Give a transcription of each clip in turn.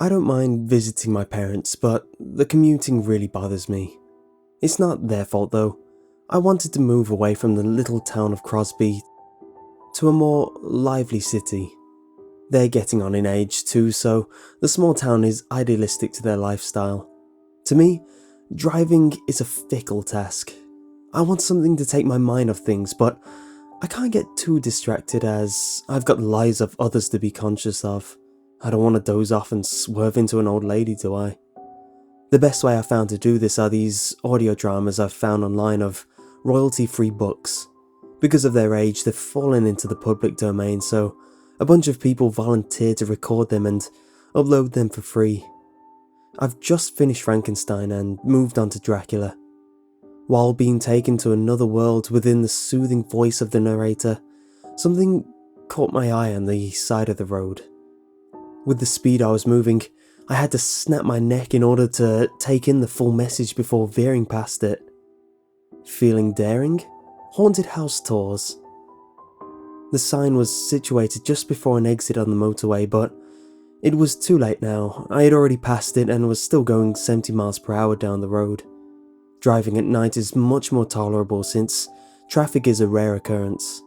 I don't mind visiting my parents, but the commuting really bothers me. It's not their fault though. I wanted to move away from the little town of Crosby to a more lively city. They're getting on in age too, so the small town is idealistic to their lifestyle. To me, driving is a fickle task. I want something to take my mind off things, but I can't get too distracted as I've got the lives of others to be conscious of. I don't want to doze off and swerve into an old lady, do I? The best way I found to do this are these audio dramas I've found online of royalty-free books. Because of their age, they've fallen into the public domain, so a bunch of people volunteered to record them and upload them for free. I've just finished Frankenstein and moved on to Dracula. While being taken to another world within the soothing voice of the narrator, something caught my eye on the side of the road. With the speed I was moving, I had to snap my neck in order to take in the full message before veering past it. Feeling daring? Haunted house tours. The sign was situated just before an exit on the motorway, but it was too late now. I had already passed it and was still going 70 miles per hour down the road. Driving at night is much more tolerable since traffic is a rare occurrence.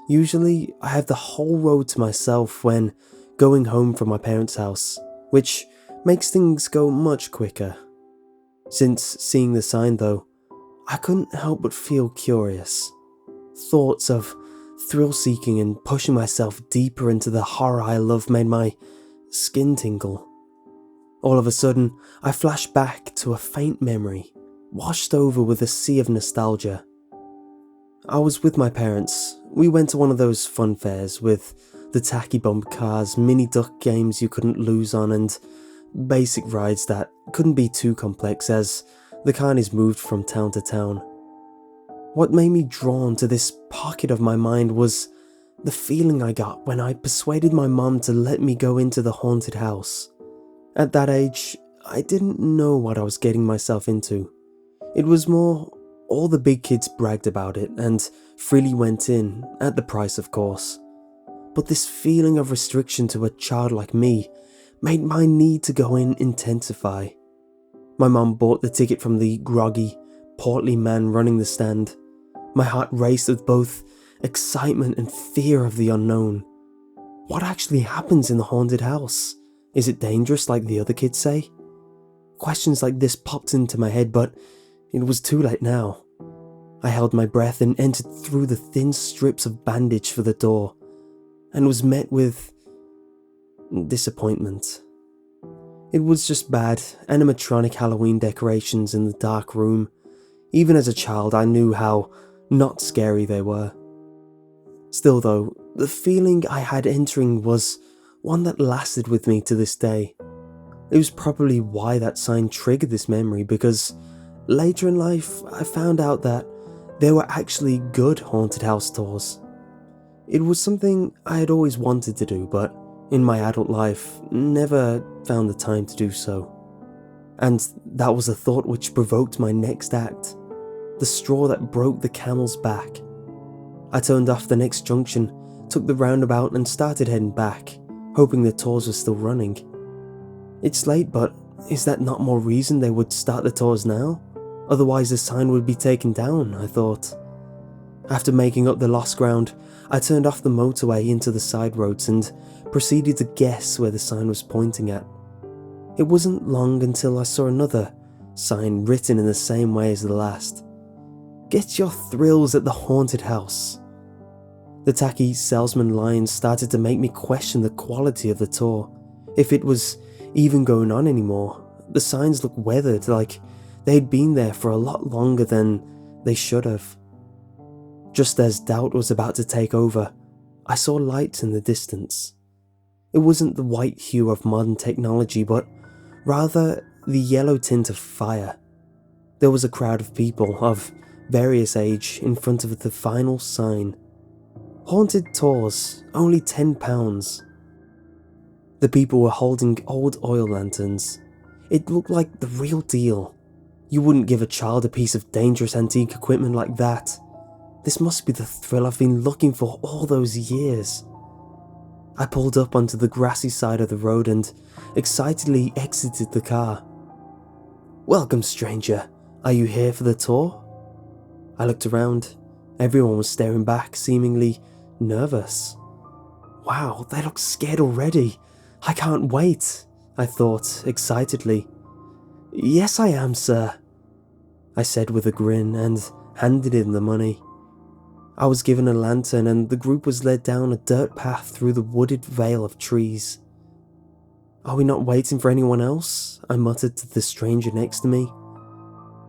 Usually, I have the whole road to myself when going home from my parents' house, which makes things go much quicker. Since seeing the sign though, I couldn't help but feel curious. Thoughts of thrill-seeking and pushing myself deeper into the horror I love made my skin tingle. All of a sudden, I flashed back to a faint memory, washed over with a sea of nostalgia. I was with my parents. We went to one of those fun fairs with the tacky bump cars, mini duck games you couldn't lose on, and basic rides that couldn't be too complex as the kind is moved from town to town. What made me drawn to this pocket of my mind was the feeling I got when I persuaded my mum to let me go into the haunted house. At that age, I didn't know what I was getting myself into. It was more, all the big kids bragged about it and freely went in, at the price of course. But this feeling of restriction to a child like me made my need to go in intensify. My mum bought the ticket from the groggy, portly man running the stand. My heart raced with both excitement and fear of the unknown. What actually happens in the haunted house? Is it dangerous like the other kids say? Questions like this popped into my head, but it was too late now. I held my breath and entered through the thin strips of bandage for the door, and was met with disappointment. It was just bad, animatronic Halloween decorations in the dark room. Even as a child, I knew how not scary they were. Still though, the feeling I had entering was one that lasted with me to this day. It was probably why that sign triggered this memory, because later in life I found out that there were actually good haunted house tours. It was something I had always wanted to do, but in my adult life never found the time to do so. And that was a thought which provoked my next act, the straw that broke the camel's back. I turned off the next junction, took the roundabout and started heading back, hoping the tours were still running. It's late, but is that not more reason they would start the tours now? Otherwise the sign would be taken down, I thought. After making up the lost ground, I turned off the motorway into the side roads and proceeded to guess where the sign was pointing at. It wasn't long until I saw another sign written in the same way as the last. Get your thrills at the haunted house. The tacky salesman lines started to make me question the quality of the tour, if it was even going on anymore. The signs looked weathered, like they'd been there for a lot longer than they should have. Just as doubt was about to take over, I saw lights in the distance. It wasn't the white hue of modern technology, but rather the yellow tint of fire. There was a crowd of people of various age in front of the final sign. Haunted tours, only £10. The people were holding old oil lanterns. It looked like the real deal. You wouldn't give a child a piece of dangerous antique equipment like that. This must be the thrill I've been looking for all those years. I pulled up onto the grassy side of the road and excitedly exited the car. "Welcome, stranger. Are you here for the tour?" I looked around. Everyone was staring back, seemingly nervous. "Wow, they look scared already. I can't wait," I thought excitedly. "Yes, I am, sir," I said with a grin and handed in the money. I was given a lantern and the group was led down a dirt path through the wooded vale of trees. "Are we not waiting for anyone else?" I muttered to the stranger next to me.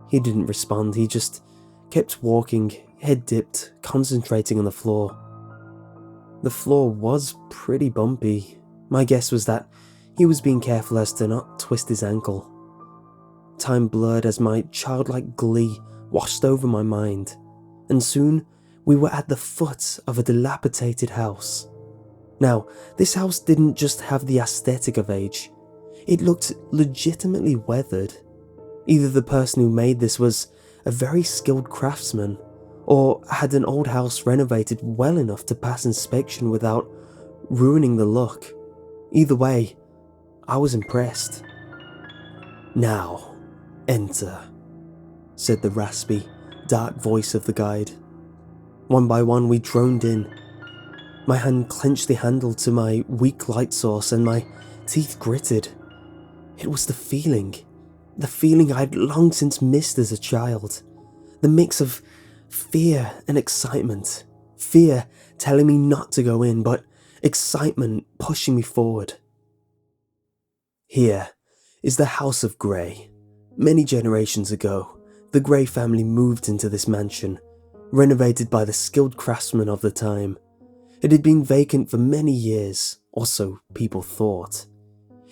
He didn't respond, he just kept walking, head dipped, concentrating on the floor. The floor was pretty bumpy. My guess was that he was being careful as to not twist his ankle. Time blurred as my childlike glee washed over my mind, and soon we were at the foot of a dilapidated house. Now, this house didn't just have the aesthetic of age, it looked legitimately weathered. Either the person who made this was a very skilled craftsman, or had an old house renovated well enough to pass inspection without ruining the look. Either way, I was impressed. "Now, enter," said the raspy, dark voice of the guide. One by one we droned in. My hand clenched the handle to my weak light source and my teeth gritted. It was the feeling I'd long since missed as a child. The mix of fear and excitement. Fear telling me not to go in, but excitement pushing me forward. Here is the House of Grey. Many generations ago, the Grey family moved into this mansion, renovated by the skilled craftsmen of the time. It had been vacant for many years, or so people thought.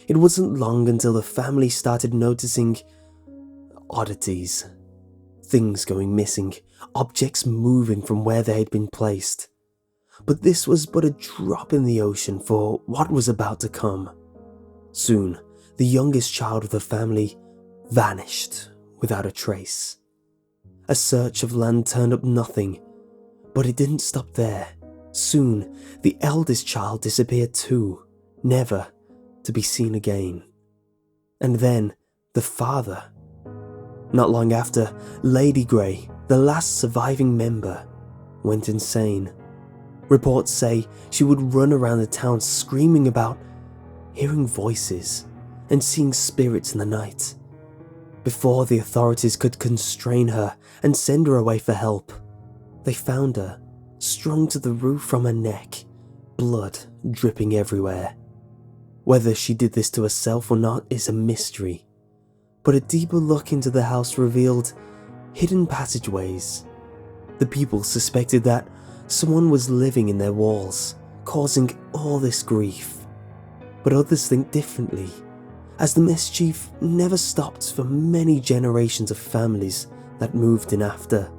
It wasn't long until the family started noticing oddities. Things going missing, objects moving from where they had been placed. But this was but a drop in the ocean for what was about to come. Soon, the youngest child of the family vanished without a trace. A search of land turned up nothing, but it didn't stop there. Soon, the eldest child disappeared too, never to be seen again. And then, the father. Not long after, Lady Grey, the last surviving member, went insane. Reports say she would run around the town screaming about hearing voices and seeing spirits in the night. Before the authorities could constrain her and send her away for help, they found her, strung to the roof from her neck, blood dripping everywhere. Whether she did this to herself or not is a mystery, but a deeper look into the house revealed hidden passageways. The people suspected that someone was living in their walls, causing all this grief. But others think differently, as the mischief never stopped for many generations of families that moved in after.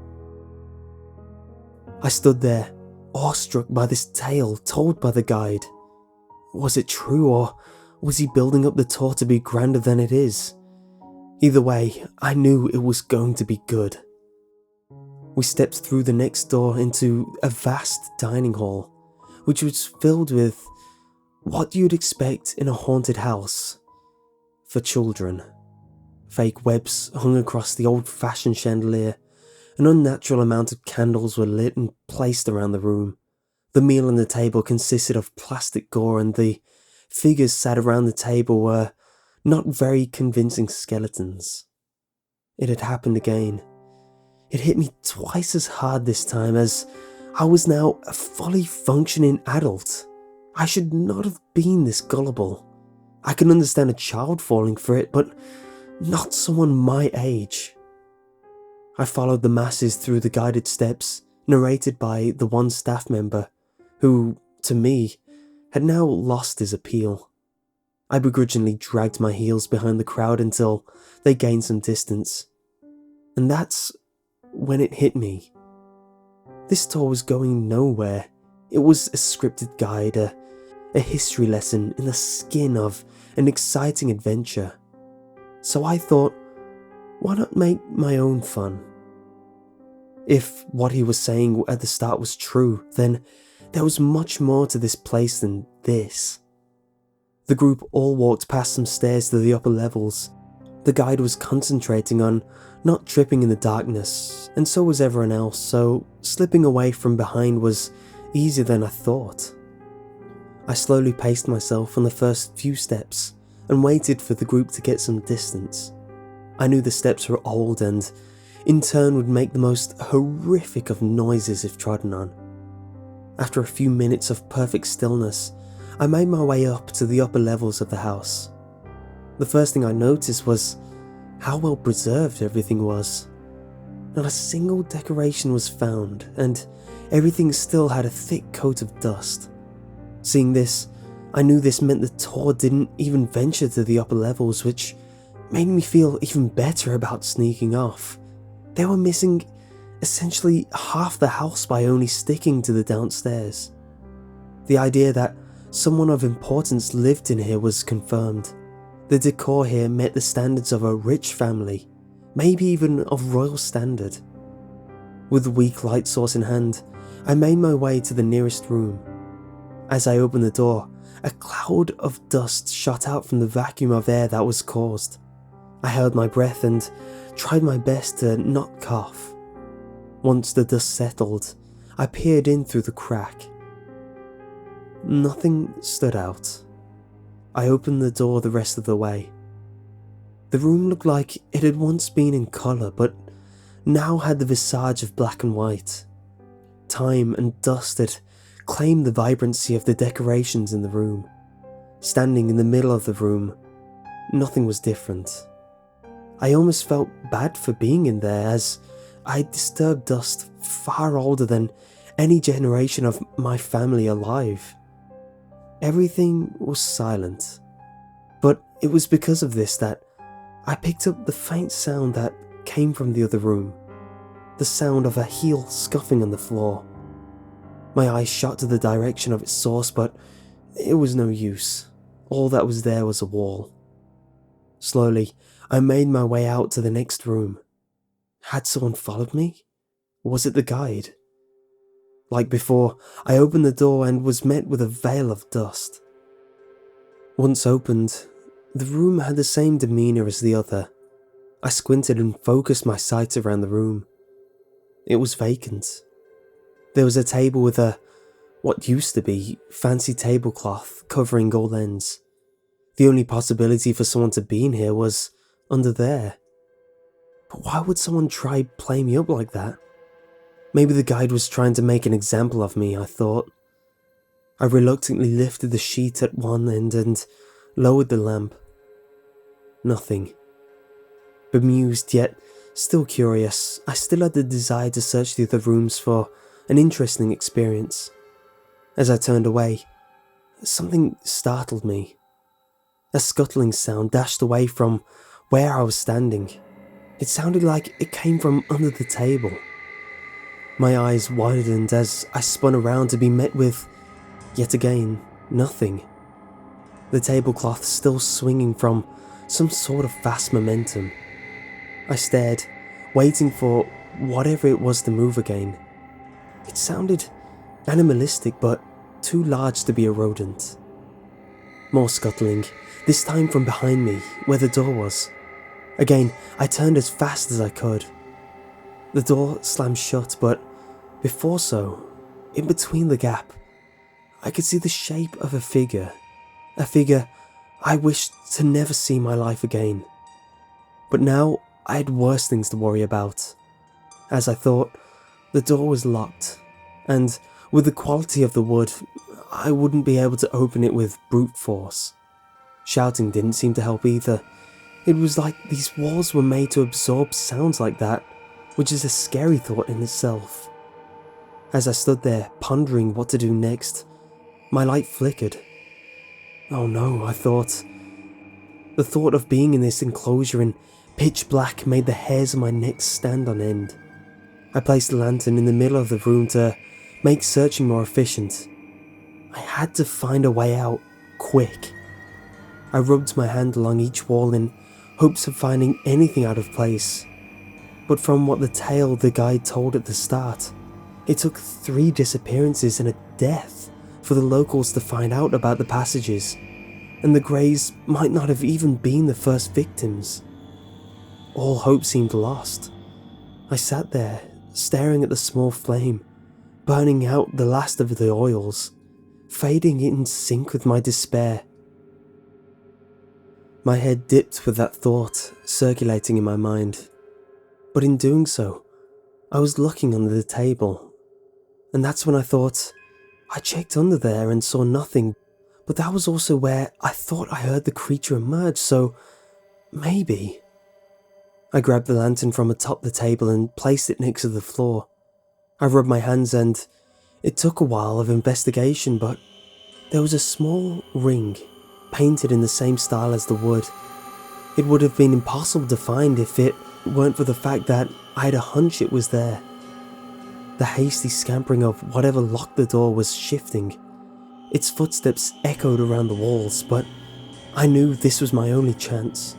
I stood there, awestruck by this tale told by the guide. Was it true, or was he building up the tour to be grander than it is? Either way, I knew it was going to be good. We stepped through the next door into a vast dining hall, which was filled with what you'd expect in a haunted house for children. Fake webs hung across the old-fashioned chandelier. An unnatural amount of candles were lit and placed around the room. The meal on the table consisted of plastic gore, and the figures sat around the table were not very convincing skeletons. It had happened again. It hit me twice as hard this time, as I was now a fully functioning adult. I should not have been this gullible. I can understand a child falling for it, but not someone my age. I followed the masses through the guided steps, narrated by the one staff member, who, to me, had now lost his appeal. I begrudgingly dragged my heels behind the crowd until they gained some distance. And that's when it hit me. This tour was going nowhere. It was a scripted guide, a history lesson in the skin of an exciting adventure. So I thought, why not make my own fun? If what he was saying at the start was true, then there was much more to this place than this. The group all walked past some stairs to the upper levels. The guide was concentrating on not tripping in the darkness, and so was everyone else, so slipping away from behind was easier than I thought. I slowly paced myself on the first few steps and waited for the group to get some distance. I knew the steps were old and, in turn, would make the most horrific of noises if trodden on. After a few minutes of perfect stillness, I made my way up to the upper levels of the house. The first thing I noticed was how well preserved everything was. Not a single decoration was found, and everything still had a thick coat of dust. Seeing this, I knew this meant the tour didn't even venture to the upper levels, which made me feel even better about sneaking off. They were missing essentially half the house by only sticking to the downstairs. The idea that someone of importance lived in here was confirmed. The decor here met the standards of a rich family, maybe even of royal standard. With the weak light source in hand, I made my way to the nearest room. As I opened the door, a cloud of dust shot out from the vacuum of air that was caused. I held my breath and tried my best to not cough. Once the dust settled, I peered in through the crack. Nothing stood out. I opened the door the rest of the way. The room looked like it had once been in colour, but now had the visage of black and white. Time and dust had claimed the vibrancy of the decorations in the room. Standing in the middle of the room, nothing was different. I almost felt bad for being in there, as I had disturbed dust far older than any generation of my family alive. Everything was silent, but it was because of this that I picked up the faint sound that came from the other room, the sound of a heel scuffing on the floor. My eyes shot to the direction of its source, but it was no use. All that was there was a wall. Slowly, I made my way out to the next room. Had someone followed me? Was it the guide? Like before, I opened the door and was met with a veil of dust. Once opened, the room had the same demeanour as the other. I squinted and focused my sights around the room. It was vacant. There was a table with what used to be, fancy tablecloth covering all ends. The only possibility for someone to be in here was under there. But why would someone try playing me up like that? Maybe the guide was trying to make an example of me, I thought. I reluctantly lifted the sheet at one end and lowered the lamp. Nothing. Bemused yet still curious, I still had the desire to search the other rooms for an interesting experience. As I turned away, something startled me. A scuttling sound dashed away from where I was standing. It sounded like it came from under the table. My eyes widened as I spun around to be met with, yet again, nothing. The tablecloth still swinging from some sort of fast momentum. I stared, waiting for whatever it was to move again. It sounded animalistic, but too large to be a rodent. More scuttling, this time from behind me, where the door was. Again, I turned as fast as I could. The door slammed shut, but before so, in between the gap, I could see the shape of a figure I wished to never see in my life again. But now I had worse things to worry about. As I thought, the door was locked, and with the quality of the wood, I wouldn't be able to open it with brute force. Shouting didn't seem to help either. It was like these walls were made to absorb sounds like that, which is a scary thought in itself. As I stood there, pondering what to do next, my light flickered. Oh no, I thought. The thought of being in this enclosure in pitch black made the hairs on my neck stand on end. I placed the lantern in the middle of the room to make searching more efficient. I had to find a way out, quick. I rubbed my hand along each wall in hopes of finding anything out of place. But from what the tale the guide told at the start, It took 3 disappearances and a death for the locals to find out about the passages, and the Greys might not have even been the first victims. All hope seemed lost. I sat there, staring at the small flame, burning out the last of the oils, fading in sync with my despair. My head dipped with that thought circulating in my mind, but in doing so, I was looking under the table, and that's when I thought, I checked under there and saw nothing, but that was also where I thought I heard the creature emerge, so maybe. I grabbed the lantern from atop the table and placed it next to the floor. I rubbed my hands and it took a while of investigation, but there was a small ring painted in the same style as the wood. It would have been impossible to find if it weren't for the fact that I had a hunch it was there. The hasty scampering of whatever locked the door was shifting. Its footsteps echoed around the walls, but I knew this was my only chance.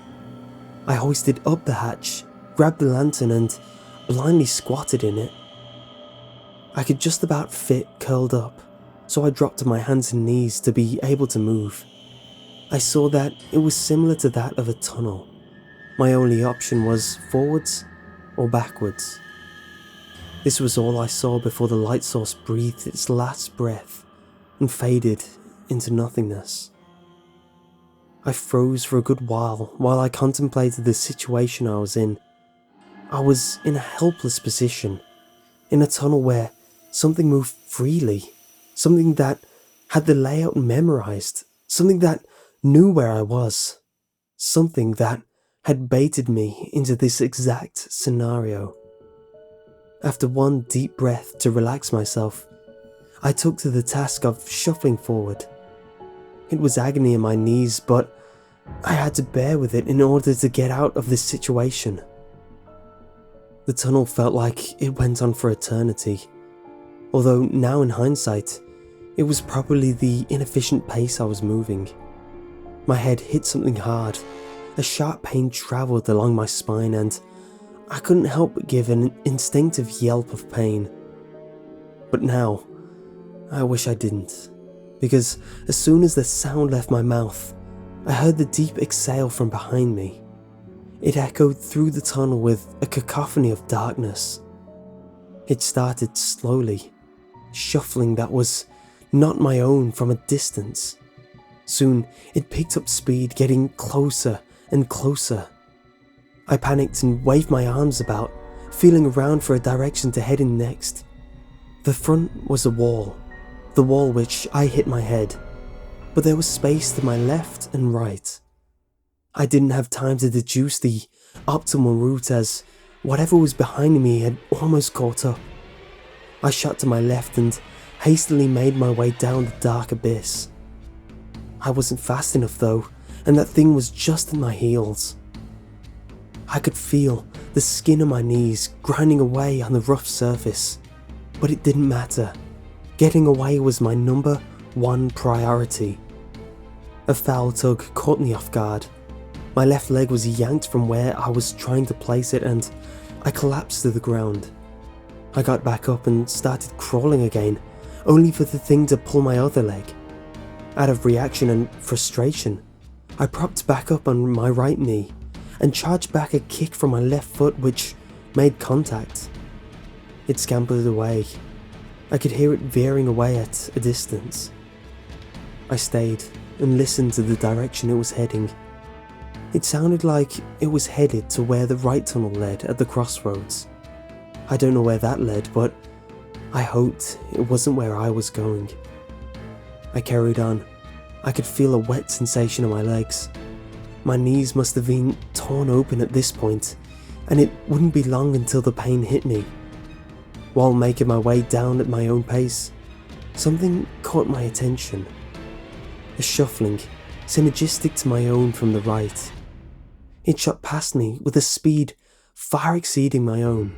I hoisted up the hatch, grabbed the lantern and blindly squatted in it. I could just about fit curled up, so I dropped to my hands and knees to be able to move. I saw that it was similar to that of a tunnel. My only option was forwards or backwards. This was all I saw before the light source breathed its last breath and faded into nothingness. I froze for a good while I contemplated the situation I was in. I was in a helpless position, in a tunnel where something moved freely, something that had the layout memorized, something that knew where I was, something that had baited me into this exact scenario. After one deep breath to relax myself, I took to the task of shuffling forward. It was agony in my knees, but I had to bear with it in order to get out of this situation. The tunnel felt like it went on for eternity, although now in hindsight, it was probably the inefficient pace I was moving. My head hit something hard, a sharp pain travelled along my spine and I couldn't help but give an instinctive yelp of pain. But now, I wish I didn't, because as soon as the sound left my mouth, I heard the deep exhale from behind me. It echoed through the tunnel with a cacophony of darkness. It started slowly, shuffling that was not my own from a distance. Soon, it picked up speed, getting closer and closer. I panicked and waved my arms about, feeling around for a direction to head in next. The front was a wall, the wall which I hit my head, but there was space to my left and right. I didn't have time to deduce the optimal route as whatever was behind me had almost caught up. I shot to my left and hastily made my way down the dark abyss. I wasn't fast enough though, and that thing was just at my heels. I could feel the skin of my knees grinding away on the rough surface, but it didn't matter. Getting away was my number one priority. A foul tug caught me off guard. My left leg was yanked from where I was trying to place it and I collapsed to the ground. I got back up and started crawling again, only for the thing to pull my other leg. Out of reaction and frustration, I propped back up on my right knee and charged back a kick from my left foot which made contact. It scampered away. I could hear it veering away at a distance. I stayed and listened to the direction it was heading. It sounded like it was headed to where the right tunnel led at the crossroads. I don't know where that led, but I hoped it wasn't where I was going. I carried on. I could feel a wet sensation in my legs. My knees must have been torn open at this point, and it wouldn't be long until the pain hit me. While making my way down at my own pace, something caught my attention. A shuffling, synergistic to my own from the right. It shot past me with a speed far exceeding my own.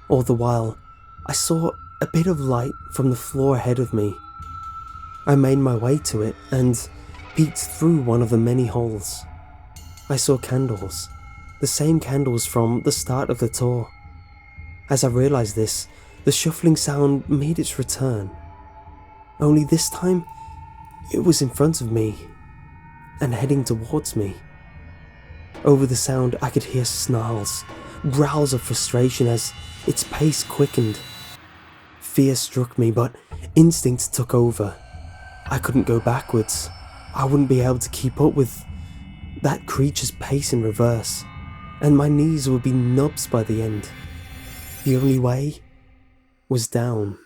All the while, I saw a bit of light from the floor ahead of me. I made my way to it and peeked through one of the many holes. I saw candles, the same candles from the start of the tour. As I realized this, the shuffling sound made its return. Only this time, it was in front of me and heading towards me. Over the sound, I could hear snarls, growls of frustration as its pace quickened. Fear struck me, but instinct took over. I couldn't go backwards. I wouldn't be able to keep up with that creature's pace in reverse, and my knees would be nubs by the end. The only way was down.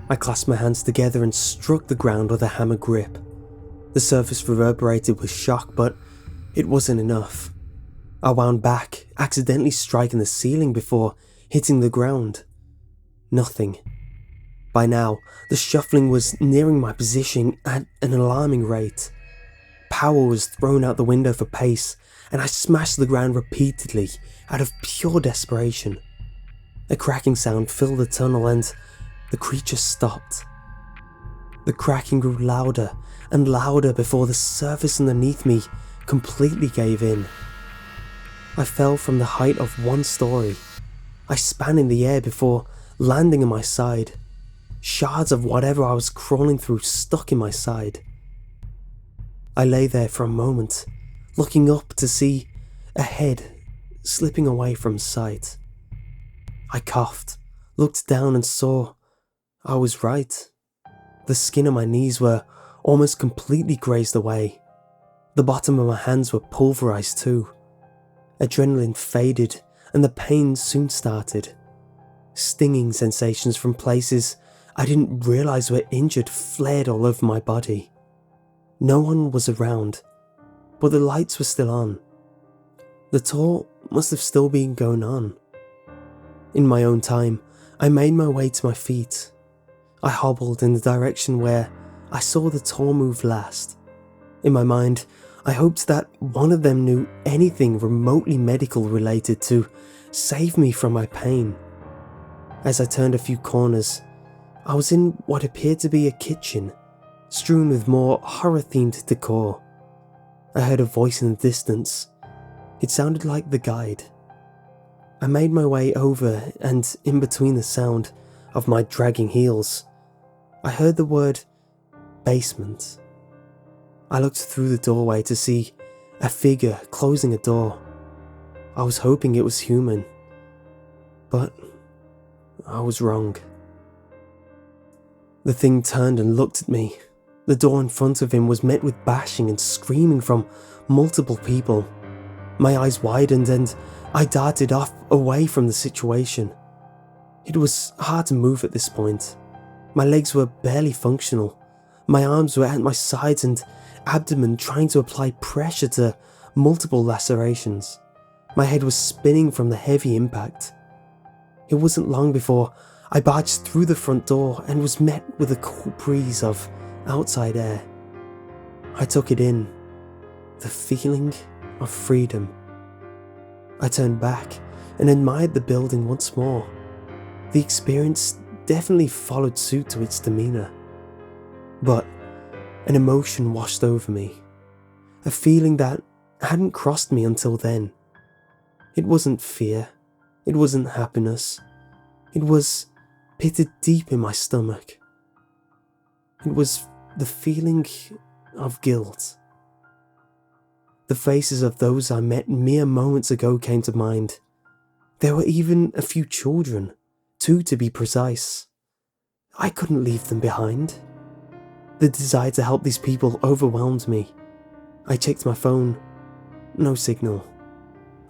I clasped my hands together and struck the ground with a hammer grip. The surface reverberated with shock, but it wasn't enough. I wound back, accidentally striking the ceiling before hitting the ground. Nothing. By now, the shuffling was nearing my position at an alarming rate. Power was thrown out the window for pace, and I smashed the ground repeatedly out of pure desperation. A cracking sound filled the tunnel and the creature stopped. The cracking grew louder and louder before the surface underneath me completely gave in. I fell from the height of 1 story. I span in the air before landing on my side. Shards of whatever I was crawling through stuck in my side. I lay there for a moment, looking up to see a head slipping away from sight. I coughed, looked down and saw I was right. The skin on my knees were almost completely grazed away. The bottom of my hands were pulverized too. Adrenaline faded and the pain soon started. Stinging sensations from places I didn't realize were injured flared all over my body. No one was around, but the lights were still on. The tour must have still been going on. In my own time, I made my way to my feet. I hobbled in the direction where I saw the tour move last. In my mind, I hoped that one of them knew anything remotely medical related to save me from my pain. As I turned a few corners, I was in what appeared to be a kitchen, strewn with more horror-themed decor. I heard a voice in the distance. It sounded like the guide. I made my way over, and in between the sound of my dragging heels, I heard the word basement. I looked through the doorway to see a figure closing a door. I was hoping it was human, but I was wrong. The thing turned and looked at me. The door in front of him was met with bashing and screaming from multiple people. My eyes widened and I darted off away from the situation. It was hard to move at this point. My legs were barely functional. My arms were at my sides and abdomen trying to apply pressure to multiple lacerations. My head was spinning from the heavy impact. It wasn't long before I barged through the front door and was met with a cool breeze of outside air. I took it in, the feeling of freedom. I turned back and admired the building once more. The experience definitely followed suit to its demeanour. But an emotion washed over me, a feeling that hadn't crossed me until then. It wasn't fear, it wasn't happiness, it was pitted deep in my stomach. It was the feeling of guilt. The faces of those I met mere moments ago came to mind. There were even a few children, 2 to be precise. I couldn't leave them behind. The desire to help these people overwhelmed me. I checked my phone. No signal.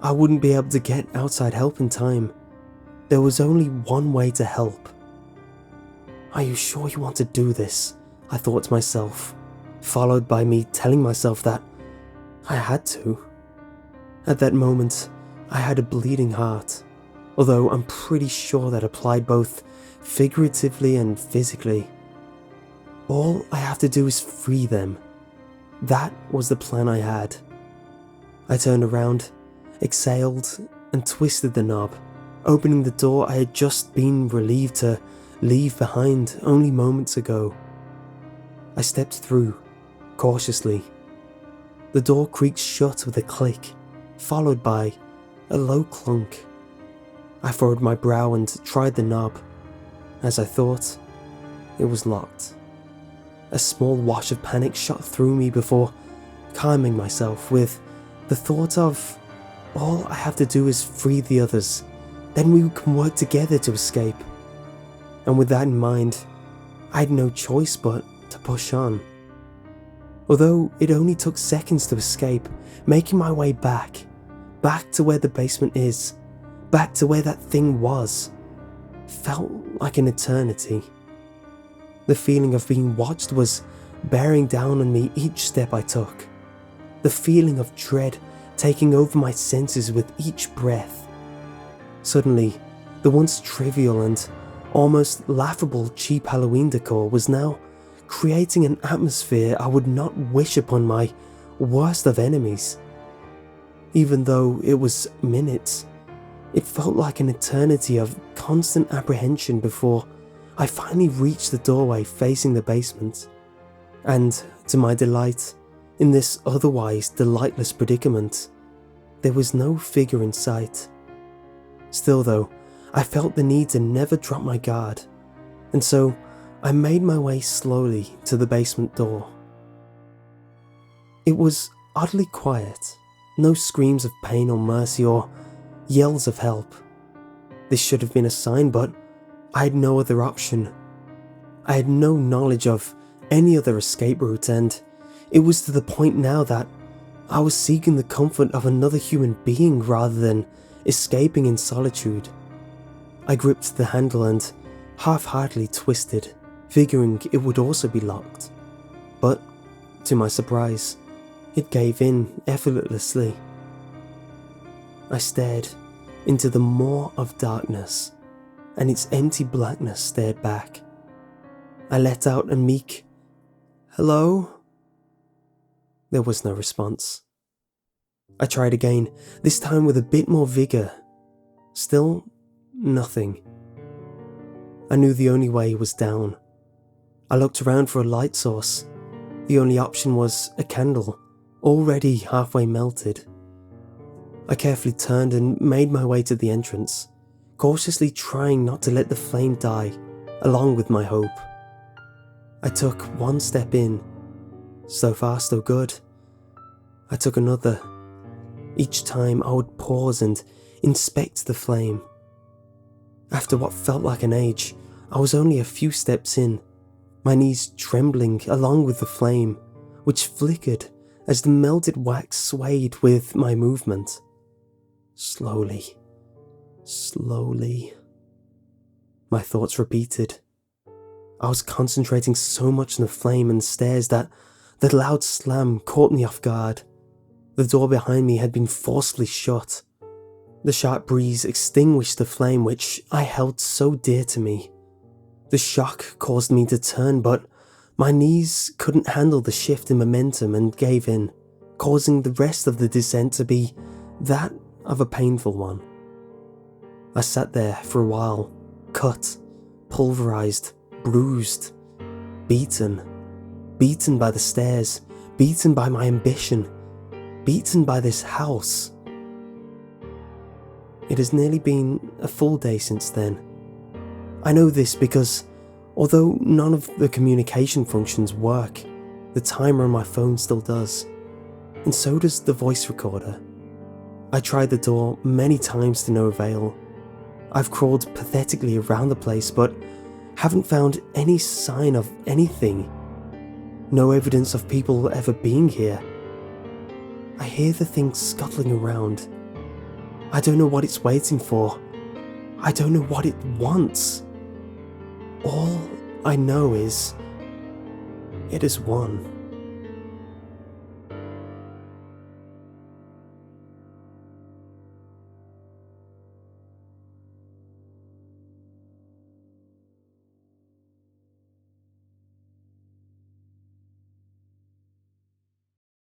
I wouldn't be able to get outside help in time. There was only one way to help. "Are you sure you want to do this?" I thought to myself, followed by me telling myself that I had to. At that moment, I had a bleeding heart, although I'm pretty sure that applied both figuratively and physically. All I have to do is free them. That was the plan I had. I turned around, exhaled, and twisted the knob, opening the door I had just been relieved to leave behind only moments ago. I stepped through, cautiously. The door creaked shut with a click, followed by a low clunk. I furrowed my brow and tried the knob. As I thought, it was locked. A small wash of panic shot through me before calming myself with the thought of, all I have to do is free the others, then we can work together to escape. And with that in mind, I had no choice but to push on. Although it only took seconds to escape, making my way back to where the basement is, back to where that thing was, felt like an eternity. The feeling of being watched was bearing down on me each step I took. The feeling of dread taking over my senses with each breath. Suddenly, the once trivial and almost laughable cheap Halloween decor was now creating an atmosphere I would not wish upon my worst of enemies. Even though it was minutes, it felt like an eternity of constant apprehension before I finally reached the doorway facing the basement. And, to my delight, in this otherwise delightless predicament, there was no figure in sight. Still though, I felt the need to never drop my guard, and so I made my way slowly to the basement door. It was oddly quiet, no screams of pain or mercy or yells of help. This should have been a sign, but I had no other option. I had no knowledge of any other escape route, and it was to the point now that I was seeking the comfort of another human being rather than escaping in solitude. I gripped the handle and half-heartedly twisted, figuring it would also be locked. But, to my surprise, it gave in effortlessly. I stared into the maw of darkness, and its empty blackness stared back. I let out a meek, "Hello?" There was no response. I tried again, this time with a bit more vigour. Still, nothing. I knew the only way was down. I looked around for a light source. The only option was a candle, already halfway melted. I carefully turned and made my way to the entrance, cautiously trying not to let the flame die, along with my hope. I took one step in. So far, so good. I took another. Each time I would pause and inspect the flame. After what felt like an age, I was only a few steps in, my knees trembling along with the flame, which flickered as the melted wax swayed with my movement. Slowly, slowly, my thoughts repeated. I was concentrating so much on the flame and stairs that the loud slam caught me off guard. The door behind me had been forcefully shut. The sharp breeze extinguished the flame which I held so dear to me. The shock caused me to turn, but my knees couldn't handle the shift in momentum and gave in, causing the rest of the descent to be that of a painful one. I sat there for a while, cut, pulverized, bruised, beaten by the stairs, beaten by my ambition, beaten by this house. It has nearly been a full day since then. I know this because, although none of the communication functions work, the timer on my phone still does, and so does the voice recorder. I tried the door many times to no avail. I've crawled pathetically around the place, but haven't found any sign of anything. No evidence of people ever being here. I hear the thing scuttling around. I don't know what it's waiting for. I don't know what it wants. All I know is, it has won.